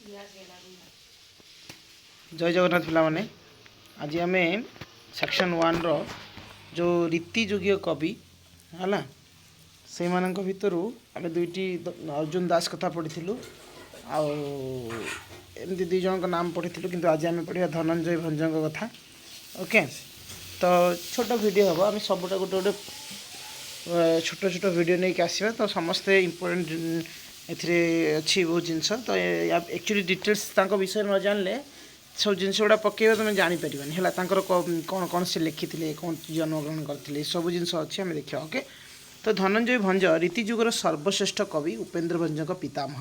जय जगन्नाथ पिलाने आज आम सेक्शन 1 रो जो रीतिजुगीय कवि है से भितर आम दुईटी अर्जुन दास कथा पढ़ी आमती दुई जन नाम पढ़ी कि आज आम पढ़ा धनंजय भंजक कथा। ओके तो छोट वीडियो हम आम सबुटा गोटे गोटे छोट छोट वीडियो नहीं आसवा तो समस्ते इम्पोर्टेंट अच्छी बहुत जिनस तो एक्चुअली डिटेल्स विषय न जानले सब जिनस गुड़ा पकड़ तुम जापर है कौन कौन से लिखी कौन जन्मग्रहण करते सब जिन अच्छी आम देखा। ओके तो धनंजय भंज रीतिजुगर सर्वश्रेष्ठ कवि उपेन्द्र भंजक पितामह।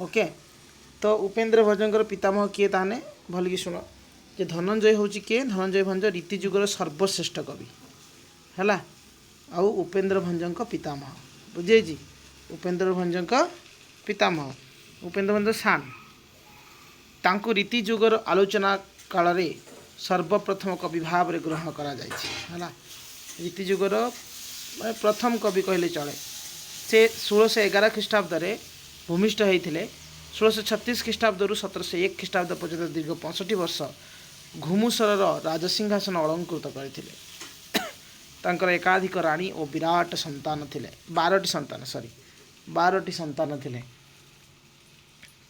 ओके तो उपेन्द्र भंजक पितामह किए ताने भल कि शुण कि धनंजय हूँ किए धनंजय भंज रीतिजुगर सर्वश्रेष्ठ कवि है आउ उपेन्द्र भंजक पितामह बुझे उपेन्द्र भंजक पितामह उपेन्द्र भंज सान तांको रीतिजुगर आलोचना काल रे सर्वप्रथम कवि भाव में ग्रहण करा है रीतिजुगर प्रथम कवि कहले चले से 1611 ख्रीष्टाब्द भूमिष्ठ होते 1636 ख्रीष्टाब्द 1701 ख्रीष्टाब्द पर्यंत दीर्घ 65 वर्ष घुमुसर राजसिंहासन अलंकृत करते एकाधिक राणी और विराट संतान थिले 12टी संतान थिले।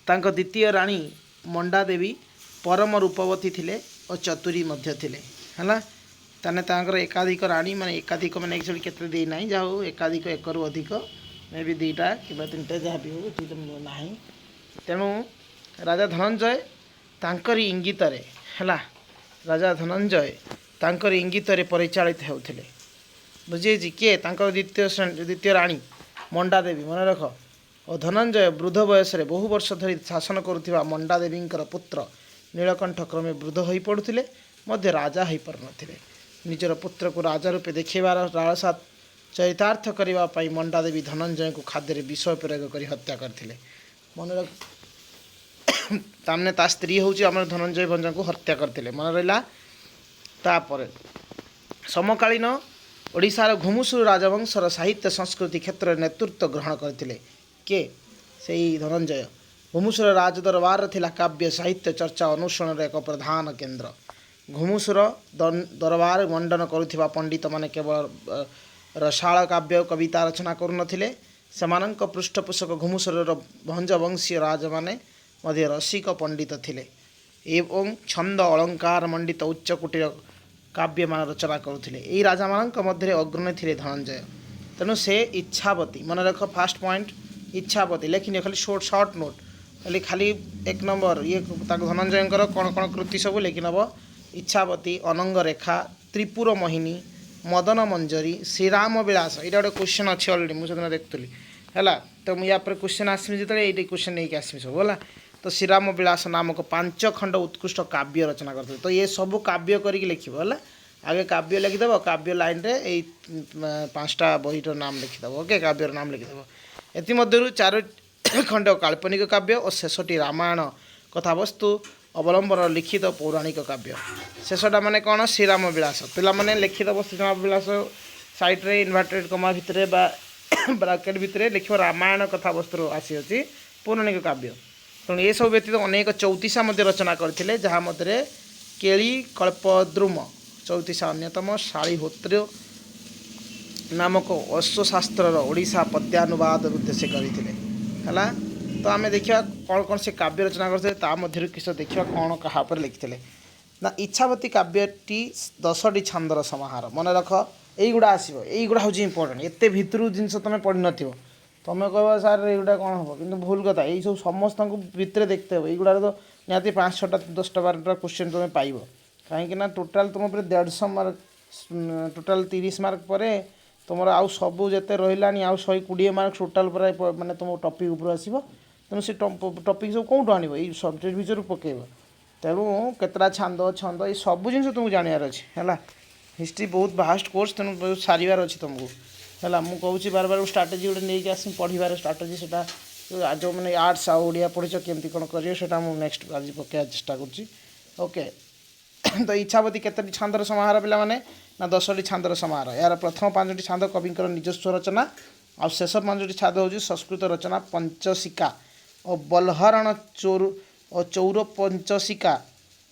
द्वितीय राणी मंडा देवी परम रूपवती थिले और चतुरी मध्य थिले है ताने एकाधिक राणी माने एकाधिक माने एक्चुअली केते दे नाही जाऊ एकाधिक एक रु अधिक मे भी दुईटा कि तीन जहाँ भी हो ना तेणु राजा धनंजय तांकरी इंगित है राजा धनंजय तांकरी इंगित परिचालित होते बुझे किए द्वितीय राणी मंडा देवी मन रख और धनंजय वृद्ध बयस बहु वर्ष धरी शासन करुवा मंडा देवी पुत्र नीलकंठ क्रमे वृद्ध हो पड़ुले राजा हो पार नथिले निजर पुत्र को राजा रूपे देखेबार लालसा चरितार्थ करने मंडा देवी धनंजय को खाद्य विष प्रयोग कर हत्या करथिले मन रख तामने ता स्त्री हूँ आम धनंजय भंज को हत्या करते मन रहा तापर समकालीन ओडिशार घुमुसुर राजवंशर साहित्य संस्कृति क्षेत्र में नेतृत्व ग्रहण करते के से धनंजय घुमुसुर राजदरबार थिला काव्य साहित्य चर्चा अनुसरण एक प्रधान केन्द्र घुमुसुर दरबार मंडन करुवा पंडित माने केवल रसाल काव्य कविता रचना करुनथिले सेमानंक पृष्ठपोषक घुमुसुर भंजवंशीय राज माने मध्य रसिक पंडित थिले एवं छंद अलंकार मंडित उच्चकोटीर काव्य मान रचना करुथिले एई राजा मानक मध्य अग्रणी थिले धनंजय तेणु से इच्छावती मन रख फास्ट पॉइंट इच्छावती लेखिन खाली शॉर्ट नोट खाली एक नंबर ये धनंजय कौन कौन कृति सब लेखि नब इच्छावती अनंग रेखा त्रिपुर मोहिनी मदन मंजरी श्रीराम विलास यहाँ गोटे क्वेश्चन अच्छे अलरेडी मुझे देखुली है तो मुझे क्वेश्चन आसमी जो ये क्वेश्चन नहीं आसमी सब है तो श्रीराम विलास नामक 5 खंड उत्कृष्ट काव्य रचना करते तो ये सब काव्य करके लिखब है आगे काव्य लिखिदेव काव्य लाइन रे ये 5टा बहीर नाम लिखिदेव। ओके काव्यर नाम लिखिदेव एमध्य 4 खंड काल्पनिक काव्य और 6टी रामायण कथावस्तु अवलंबन लिखित पौराणिक काव्य शेषटा माने कौन श्रीराम विलास पिला माने लिखिदेव श्रीराम विलास साइड रे इन्वर्टेड कमा भितर ब्राकेट भितर लिख रामायण कथावस्तु आसी अच्छी पौराणिक काव्य तेणु ये सब व्यतीत अनेक 34 रचना करते जहाँ मध्य केली कल्पद्रुम 34 अन्यतम शालीहोत्र नामक अश्वशास्त्र ओडिशा पद्यानुवाद उद्देश्य करते है तो आम देखा कौन कौन से काव्य रचना करते किस देखा कौन क्या लिखते ना इच्छावती काव्यटी 10टी छांदर समाहार मन रख युवा आसो युवा हूँ इम्पोर्टाट एत भितर जिन तुम पढ़ न तुम कह सार युवा कौन हम कि भूल कथा यही सब समस्त भितर देखते हो युवा तो निहती 5-6टा 10टा 12टा क्वेश्चन तुम पाइब कहीं टोटाल तुम 150 मार्क टोटाल 30 मार्क पर तुम आउ सबू जिते रहा आउ 120 मार्क टोटाल पर माने तुम टपिक उपर आसो तेणु से टपिक सब कौटू आण सब्जेक्ट भितर पकेब तेणु केतटा छांद छंद ये सब जिन तुमको जानवर अच्छे है हिस्ट्री बहुत भास्ट कोर्स तेणु बहुत सारार अच्छे तुमको है मुझे कहूँ बार बार स्ट्राटेजी गोटे नहीं आसमी पढ़ार स्ट्राटेजी से जो मैंने आर्ट्स आड़िया पढ़ी केमती कौन कर नेक्स्ट आज पकड़ चेष्टा कर तो इच्छावती केतटी छांदर समाहार पिला माने ना 10टी छांदर समाहार यार प्रथम 5टी छांद कविंकर निजस्व रचना आ शेष 5टी छांद हूँ संस्कृत रचना पंचशिका ଓ ବଲ୍ହରଣ ଚୌର ପଞ୍ଚଶିକା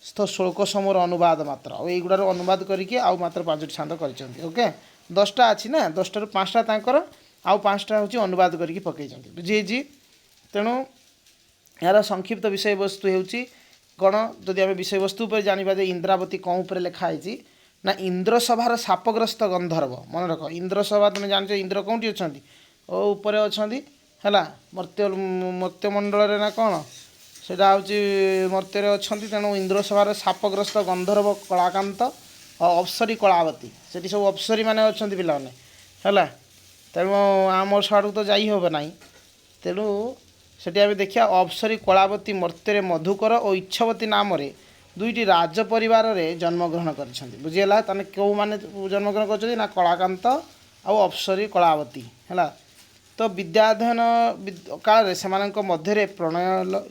ସ୍ଥ ଶ୍ଳୋକ ସମୂହର ଅନୁବାଦ ମାତ୍ର ଆଉ ଏଇଗୁଡ଼ାର ଅନୁବାଦ କରିକି ଆଉ ମାତ୍ର 5ଟି ଛାନ୍ଦ କରିଛନ୍ତି। ଓକେ 10ଟା ଅଛି ନା 10ଟାରୁ 5ଟା ତାଙ୍କର ଆଉ 5ଟା ହେଉଛି ଅନୁବାଦ କରିକି ପକାଇଛନ୍ତି ବୁଝିହେଇଛି। ତେଣୁ ଏହାର ସଂକ୍ଷିପ୍ତ ବିଷୟବସ୍ତୁ ହେଉଛି କ'ଣ ଯଦି ଆମେ ବିଷୟବସ୍ତୁ ଉପରେ ଜାଣିବା ଯେ ଇନ୍ଦ୍ରାବତୀ କ'ଣ ଉପରେ ଲେଖା ହେଇଛି ନା ଇନ୍ଦ୍ରସଭାର ଶାପଗ୍ରସ୍ତ ଗନ୍ଧର୍ବ ମନେ ରଖ ଇନ୍ଦ୍ରସଭା ତୁମେ ଜାଣିଛ ଇନ୍ଦ୍ର କେଉଁଠି ଅଛନ୍ତି ଓ ଉପରେ ଅଛନ୍ତି ହେଲା ମର୍ତ୍ତ୍ୟମଣ୍ଡଳରେ ନା କ'ଣ ସେଇଟା ହେଉଛି ମର୍ତ୍ତ୍ୟରେ ଅଛନ୍ତି। ତେଣୁ ଇନ୍ଦ୍ରସଭାର ଶାପଗ୍ରସ୍ତ ଗନ୍ଧର୍ବ କଳାକାନ୍ତ ଆଉ ଅପ୍ସରୀ କଳାବତୀ ସେଠି ସବୁ ଅପ୍ସରୀ ମାନେ ଅଛନ୍ତି ପିଲାମାନେ ହେଲା। ତେଣୁ ଆମ ସିଆଡ଼କୁ ତ ଯାଇ ହେବ ନାହିଁ ତେଣୁ ସେଠି ଆମେ ଦେଖିବା ଅପ୍ସରୀ କଳାବତୀ ମର୍ତ୍ତ୍ୟରେ ମଧୁକର ଓ ଇଚ୍ଛବତୀ ନାମରେ 2ଟି ରାଜ ପରିବାରରେ ଜନ୍ମଗ୍ରହଣ କରିଛନ୍ତି ବୁଝିହେଲା। ତାହେଲେ କେଉଁମାନେ ଜନ୍ମଗ୍ରହଣ କରିଛନ୍ତି ନା କଳାକାନ୍ତ ଆଉ ଅପ୍ସରୀ କଳାବତୀ ହେଲା। ତ ବିଦ୍ୟାଧ୍ୟୟନ କାଳରେ ସେମାନଙ୍କ ମଧ୍ୟରେ ପ୍ରଣୟ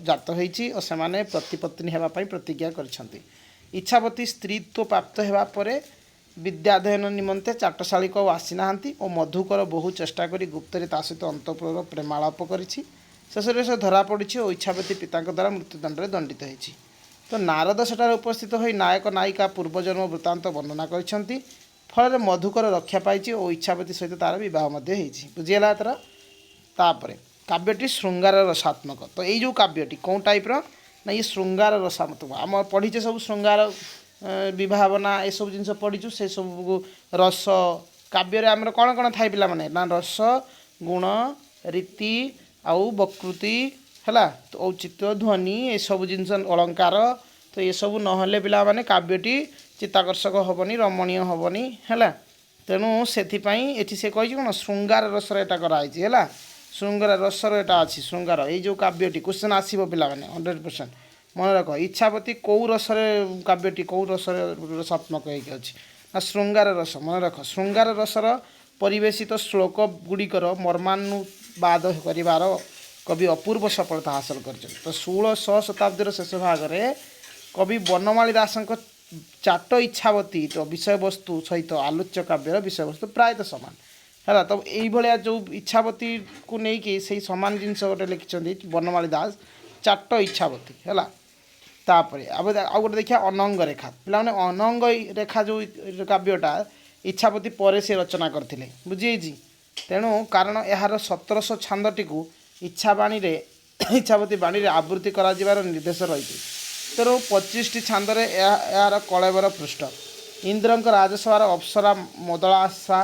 ଜାତ ହୋଇଛି ଓ ସେମାନେ ପ୍ରତିପତ୍ନୀ ହେବା ପାଇଁ ପ୍ରତିଜ୍ଞା କରିଛନ୍ତି। ଇଚ୍ଛାବତୀ ସ୍ତ୍ରୀତ୍ୱ ପ୍ରାପ୍ତ ହେବା ପରେ ବିଦ୍ୟାଧ୍ୟୟନ ନିମନ୍ତେ ଚାଟଶାଳୀକୁ ଆଉ ଆସିନାହାନ୍ତି ଓ ମଧୁକର ବହୁ ଚେଷ୍ଟା କରି ଗୁପ୍ତରେ ତା ସହିତ ଅନ୍ତଃପୁରର ପ୍ରେମାଳାପ କରିଛି। ଶେଷରେ ସେ ଧରାପଡ଼ିଛି ଓ ଇଚ୍ଛାବତୀ ପିତାଙ୍କ ଦ୍ୱାରା ମୃତ୍ୟୁଦଣ୍ଡରେ ଦଣ୍ଡିତ ହୋଇଛି। ତ ନାରଦ ସେଠାରେ ଉପସ୍ଥିତ ହୋଇ ନାୟକ ନାୟିକା ପୂର୍ବଜନ୍ମ ବୃତ୍ତାନ୍ତ ବର୍ଣ୍ଣନା କରିଛନ୍ତି। ଫଳରେ ମଧୁକର ରକ୍ଷା ପାଇଛି ଓ ଇଚ୍ଛାବତୀ ସହିତ ତା'ର ବିବାହ ମଧ୍ୟ ହୋଇଛି ବୁଝିହେଲା ଏଥର। ତାପରେ କାବ୍ୟଟି ଶୃଙ୍ଗାର ରସାତ୍ମକ। ତ ଏଇ ଯେଉଁ କାବ୍ୟଟି କେଉଁ ଟାଇପ୍ର ନା ଇଏ ଶୃଙ୍ଗାର ରସାତ୍ମକ ଆମ ପଢ଼ିଛେ ସବୁ ଶୃଙ୍ଗାର ବିଭାବନା ଏସବୁ ଜିନିଷ ପଢ଼ିଛୁ ସେସବୁକୁ ରସ କାବ୍ୟରେ ଆମର କ'ଣ କ'ଣ ଥାଏ ପିଲାମାନେ ନା ରସ ଗୁଣ ରୀତି ଆଉ ବକୃତି ହେଲା ଔଚିତ୍ୟ ଧ୍ୱନି ଏସବୁ ଜିନିଷ ଅଳଙ୍କାର। ତ ଏସବୁ ନହେଲେ ପିଲାମାନେ କାବ୍ୟଟି ଚିତ୍ତାକର୍ଷକ ହେବନି ରମଣୀୟ ହେବନି ହେଲା। ତେଣୁ ସେଥିପାଇଁ ଏଠି ସେ କହିଛି କ'ଣ ଶୃଙ୍ଗାର ରସର ଏଟା କରାହେଇଛି ହେଲା। ଶୃଙ୍ଗାର ରସର ଏଟା ଅଛି ଶୃଙ୍ଗାର ଏଇ ଯେଉଁ କାବ୍ୟଟି କ୍ୱେଶ୍ଚନ୍ ଆସିବ ପିଲାମାନେ 100% ମନେ ରଖ। ଇଚ୍ଛାବତୀ କେଉଁ ରସରେ କାବ୍ୟଟି କେଉଁ ରସରେ ରସାତ୍ମକ ହେଇକି ଅଛି ନା ଶୃଙ୍ଗାର ରସ ମନେ ରଖ। ଶୃଙ୍ଗାର ରସର ପରିବେଶିତ ଶ୍ଳୋକ ଗୁଡ଼ିକର ମର୍ମାନୁବାଦ କରିବାର କବି ଅପୂର୍ବ ସଫଳତା ହାସଲ କରିଛନ୍ତି। ତ 16ଶହ ଶତାବ୍ଦୀର ଶେଷ ଭାଗରେ କବି ବନମାଳୀ ଦାସଙ୍କ ଚାଟ ଇଚ୍ଛାବତୀ ତ ବିଷୟବସ୍ତୁ ସହିତ ଆଲୋଚ୍ୟ କାବ୍ୟର ବିଷୟବସ୍ତୁ ପ୍ରାୟତଃ ସମାନ ହେଲା। ତ ଏଇଭଳିଆ ଯେଉଁ ଇଚ୍ଛାବତୀକୁ ନେଇକି ସେଇ ସମାନ ଜିନିଷ ଗୋଟେ ଲେଖିଛନ୍ତି ବନମାଳୀ ଦାସ ଚାଟ ଇଚ୍ଛାବତୀ ହେଲା। ତାପରେ ଆଉ ଗୋଟେ ଦେଖିବା ଅନଙ୍ଗ ରେଖା ପିଲାମାନେ ଅନଙ୍ଗ ରେଖା ଯେଉଁ କାବ୍ୟଟା ଇଚ୍ଛାବତୀ ପରେ ସେ ରଚନା କରିଥିଲେ ବୁଝିହେଇଛି। ତେଣୁ କାରଣ ଏହାର 1700 ଛାନ୍ଦଟିକୁ ଇଚ୍ଛାବତୀ ବାଣୀରେ ଆବୃତ୍ତି କରାଯିବାର ନିର୍ଦ୍ଦେଶ ରହିଛି। ତେଣୁ 25ଟି ଛାନ୍ଦରେ ଏହାର କଳେବର ପୃଷ୍ଠ। ଇନ୍ଦ୍ରଙ୍କ ରାଜସଭାର ଅପ୍ସରା ମଦଳାସା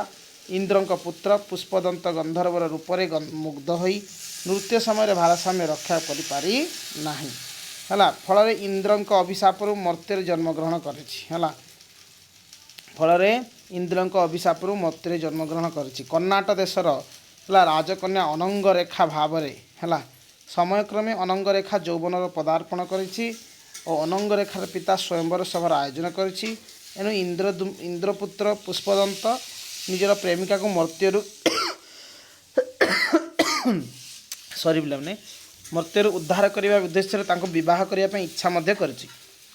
ଇନ୍ଦ୍ରଙ୍କ ପୁତ୍ର ପୁଷ୍ପଦନ୍ତ ଗନ୍ଧର୍ବର ରୂପରେ ମୁଗ୍ଧ ହୋଇ ନୃତ୍ୟ ସମୟରେ ଭାରସାମ୍ୟ ରକ୍ଷା କରିପାରି ନାହିଁ ହେଲା। ଫଳରେ ଇନ୍ଦ୍ରଙ୍କ ଅଭିଶାପରୁ ମର୍ତ୍ତ୍ୟରେ ଜନ୍ମଗ୍ରହଣ କରିଛି ହେଲା। ଫଳରେ ଇନ୍ଦ୍ରଙ୍କ ଅଭିଶାପରୁ ମର୍ତ୍ତ୍ୟରେ ଜନ୍ମଗ୍ରହଣ କରିଛି। କର୍ଣ୍ଣାଟ ଦେଶର ହେଲା ରାଜକନ୍ୟା ଅନଙ୍ଗରେଖା ଭାବରେ ହେଲା। ସମୟକ୍ରମେ ଅନଙ୍ଗରେଖା ଯୌବନର ପଦାର୍ପଣ କରିଛି ଓ ଅନଙ୍ଗରେଖାର ପିତା ସ୍ୱୟଂବର ସଭାର ଆୟୋଜନ କରିଛି। ଏଣୁ ଇନ୍ଦ୍ରପୁତ୍ର ପୁଷ୍ପଦନ୍ତ ନିଜର ପ୍ରେମିକାକୁ ମର୍ତ୍ତ୍ୟରୁ ମର୍ତ୍ତ୍ୟରୁ ଉଦ୍ଧାର କରିବା ଉଦ୍ଦେଶ୍ୟରେ ତାଙ୍କୁ ବିବାହ କରିବା ପାଇଁ ଇଚ୍ଛା ମଧ୍ୟ କରିଛି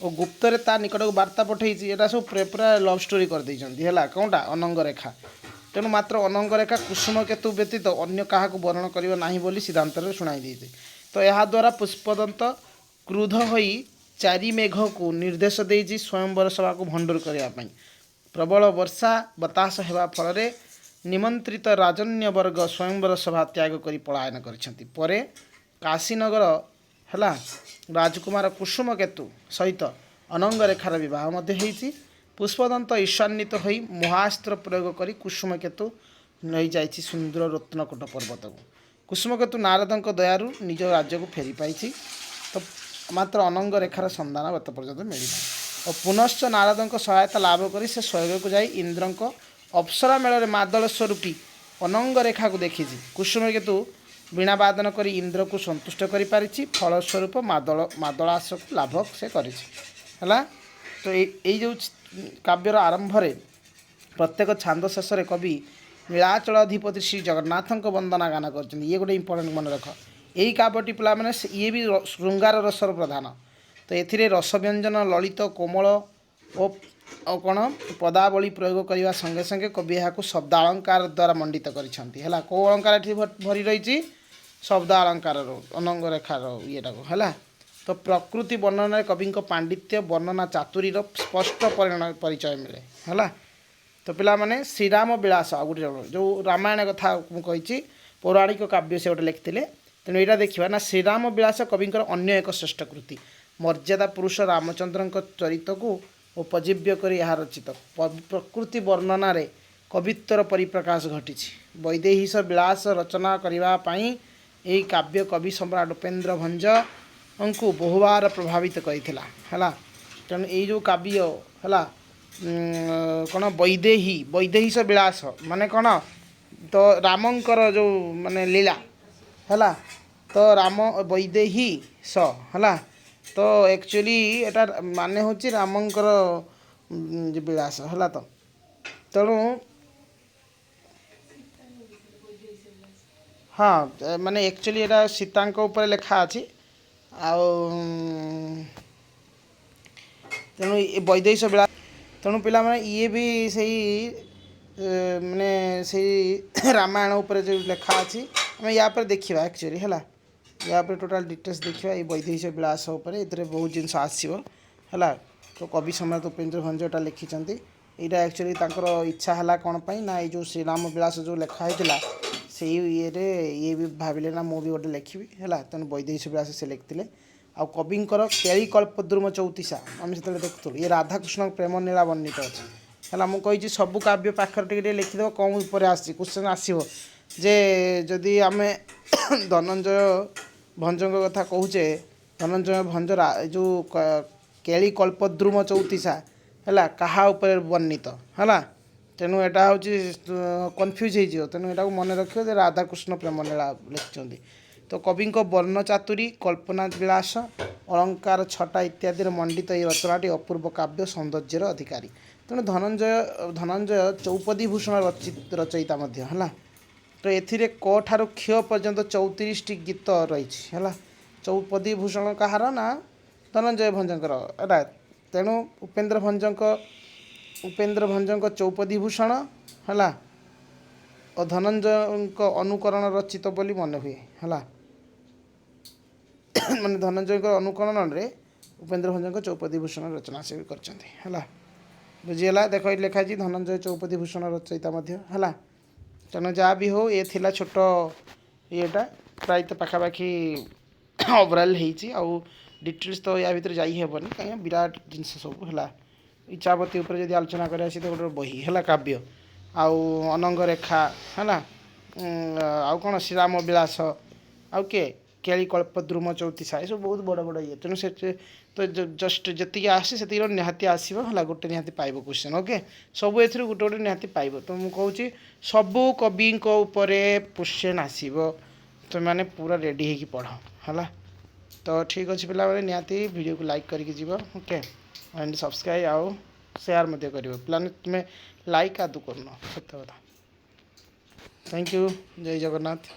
ଓ ଗୁପ୍ତରେ ତା ନିକଟକୁ ବାର୍ତ୍ତା ପଠାଇଛି। ଏଇଟା ସବୁ ପୁରା ଲଭ୍ ଷ୍ଟୋରି କରିଦେଇଛନ୍ତି ହେଲା କେଉଁଟା ଅନଙ୍ଗରେଖା। ତେଣୁ ମାତ୍ର ଅନଙ୍ଗରେଖା କୁସୁମକେତୁ ବ୍ୟତୀତ ଅନ୍ୟ କାହାକୁ ବରଣ କରିବ ନାହିଁ ବୋଲି ସିଦ୍ଧାନ୍ତରେ ଶୁଣାଇ ଦେଇଛି। ତ ଏହାଦ୍ୱାରା ପୁଷ୍ପଦନ୍ତ କ୍ରୁଦ୍ଧ ହୋଇ ଚାରିମେଘକୁ ନିର୍ଦ୍ଦେଶ ଦେଇଛି ସ୍ୱୟଂବର ସଭାକୁ ଭଣ୍ଡୁର କରିବା ପାଇଁ। ପ୍ରବଳ ବର୍ଷା ବତାସ ହେବା ଫଳରେ ନିମନ୍ତ୍ରିତ ରାଜନ୍ୟବର୍ଗ ସ୍ୱୟଂବର ସଭା ତ୍ୟାଗ କରି ପଳାୟନ କରିଛନ୍ତି। ପରେ କାଶୀନଗର ହେଲା ରାଜକୁମାର କୁସୁମକେତୁ ସହିତ ଅନଙ୍ଗରେଖାର ବିବାହ ମଧ୍ୟ ହୋଇଛି। ପୁଷ୍ପଦନ୍ତ ଈର୍ଷାନ୍ୱିତ ହୋଇ ମୋହାସ୍ତ୍ର ପ୍ରୟୋଗ କରି କୁସୁମକେତୁ ନେଇଯାଇଛି ସୁନ୍ଦର ରତ୍ନକୂଟ ପର୍ବତକୁ। କୁସୁମକେତୁ ନାରଦଙ୍କ ଦୟାରୁ ନିଜ ରାଜ୍ୟକୁ ଫେରି ପାଇଛି। ତ ମାତ୍ର ଅନଙ୍ଗରେଖାର ସନ୍ଧାନ ଏତ ପର୍ଯ୍ୟନ୍ତ ମିଳିନାହିଁ ଓ ପୁନଶ୍ଚ ନାରଦଙ୍କ ସହାୟତା ଲାଭ କରି ସେ ସ୍ୱର୍ଗକୁ ଯାଇ ଇନ୍ଦ୍ରଙ୍କ ଅପ୍ସରା ମେଳରେ ମାଦଳ ସ୍ୱରୂପୀ ଅନଙ୍ଗରେଖାକୁ ଦେଖିଛି। କୁସୁମକେତୁ ବୀଣାବାଦନ କରି ଇନ୍ଦ୍ରକୁ ସନ୍ତୁଷ୍ଟ କରିପାରିଛି। ଫଳସ୍ୱରୂପ ମାଦଳାସକୁ ଲାଭ ସେ କରିଛି ହେଲା। ତ ଏଇ ଯେଉଁ କାବ୍ୟର ଆରମ୍ଭରେ ପ୍ରତ୍ୟେକ ଛାନ୍ଦ ଶେଷରେ କବି ନୀଳାଚଳାଧିପତି ଶ୍ରୀ ଜଗନ୍ନାଥଙ୍କ ବନ୍ଦନା ଗାନ କରିଛନ୍ତି। ଇଏ ଗୋଟେ ଇମ୍ପୋର୍ଟାଣ୍ଟ ମନେ ରଖ। ଏହି କାବ୍ୟଟି ପିଲାମାନେ ଇଏ ବି ଶୃଙ୍ଗାର ରସର ପ୍ରଧାନ। ତ ଏଥିରେ ରସବ୍ୟଞ୍ଜନ ଲଳିତ କୋମଳ ଓ କ'ଣ ପଦାବଳୀ ପ୍ରୟୋଗ କରିବା ସଙ୍ଗେ ସଙ୍ଗେ କବି ଏହାକୁ ଶବ୍ଦାଳଙ୍କାର ଦ୍ୱାରା ମଣ୍ଡିତ କରିଛନ୍ତି ହେଲା। କେଉଁ ଅଳଙ୍କାର ଏଠି ଭରି ରହିଛି शब्द अलंकार अनंग रेखार येटा को है। तो प्रकृति वर्णन कवि पांडित्य वर्णना चातुरी स्पष्ट परिचय मिले है। तो पिला माने श्रीराम विलास आ गोटे जो रामायण कथा मुझे पौराणिक काव्य से गोटे लिखिते। तेणु यहाँ देखा ना श्रीराम विलास कविंकर अन्य एक श्रेष्ठ कृति मर्यादा पुरुष रामचंद्र चरित को उपजीव्य कर यह रचित प्रकृति वर्णन कवित्वर परिप्रकाश घटी। वैदेहीश विलास रचना करने यही काव्य कवि सम्राट उपेन्द्र भंज को बहुबार प्रभावित करथिला है। तेणु यही जो काव्य है कौन वैदेहीश विलास माने कौन तो रामंकर जो माने लीला है। तो राम वैदेही स है तो एक्चुअली एटा माने हूँ रामंकर विलास है। तो तेणु हाँ माने एक्चुअली एटा सीता ऊपर लिखा अच्छी तेणु वैदेहीश विलास। तेणु पिला माने ये भी सही माने सही रामायण उपर जो लिखा अच्छी आम या देखा एक्चुअली है या टोटाल डिटेल्स देखा ये वैदेहीश विलास उपर ए बहुत जिन आसो है। तो कवि सम्राट उपेन्द्र भंज एटा लिखिं यहाँ एक्चुअली इच्छा है कौन पाई ना ये जो श्रीराम विलास जो लिखाई से ये भी भाविले ना मुझे गोटे लिखी है। तेणु वैदेहीश विलास से लिखते आ कविंकर केली कल्पद्रुम चौतीसा आम से देखुँ ये राधाकृष्ण प्रेम नीला वर्णित अच्छे है। मुझे सबू काव्य पाखर टे लिखिदेव कौन उपर आसी क्वेश्चन आसो जे जदि आम धनंजय भंज कथा कहूचे धनंजय भंज जो केली कल्पद्रुम चौतीसा है कहा उपर वर्णित है। तेणु यहाँ हूँ कन्फ्यूज हो तेणु यहाँ मन रख राधाकृष्ण प्रेम लीला लिखिं। तो कवि वर्ण चातुरी कल्पना विलास अलंकार छटा इत्यादि मंडित ये रचनाटी अपूर्व काव्य सौंदर्यर अधिकारी। तेणु धनंजय चौपदी भूषण रचयिता है। तो ये क ठार क्ष पर्यंत 34 टी गीत रही है। चौपदी भूषण कहार ना धनंजय भंजकर है। तेणु उपेन्द्र भंज चौपदी भूषण है और धनंजय अनुकरण रचित बोली मन हुए है। माने धनंजय अनुकरण रे उपेन्द्र भंज चौपदी भूषण रचना से कर बुझीगला। देख लिखा धनंजय चौपदी भूषण रचयिता है। तेणु जहाँ भी हो ये थिला छोट येटा प्राय तो पाखापाखि ओवरऑल हो डिटेल्स तो या भीतर जाई हेबनी कहीं विराट जिनस सब है। इच्छापति उपर जब आलोचना कर गोटे बही है काव्य आउ अनंग रेखा है आउ कौन श्रीराम विलास आउ के केली कल्पद्रुम चौतीसा ये सब बहुत बड़ बड़ ये। तेणु से तो जस्ट जी आसे से निहाती आसो है गोटे निहाती पाइब क्वेश्चन ओके सब ए गोटे गोटे निहाती पाइब। तो मुझे कहूँ सबू कवि क्वेश्चन आसो तो मैंने पूरा रेडी हो पढ़ है। तो ठीक अच्छे पे निहाती वीडियो को लाइक करके जीव ओके एंड सब्सक्राइब आउ शेयर मध्य कर पे तुम्हें लाइक आदु करन सत्य कथा। थैंक यू जय जगन्नाथ।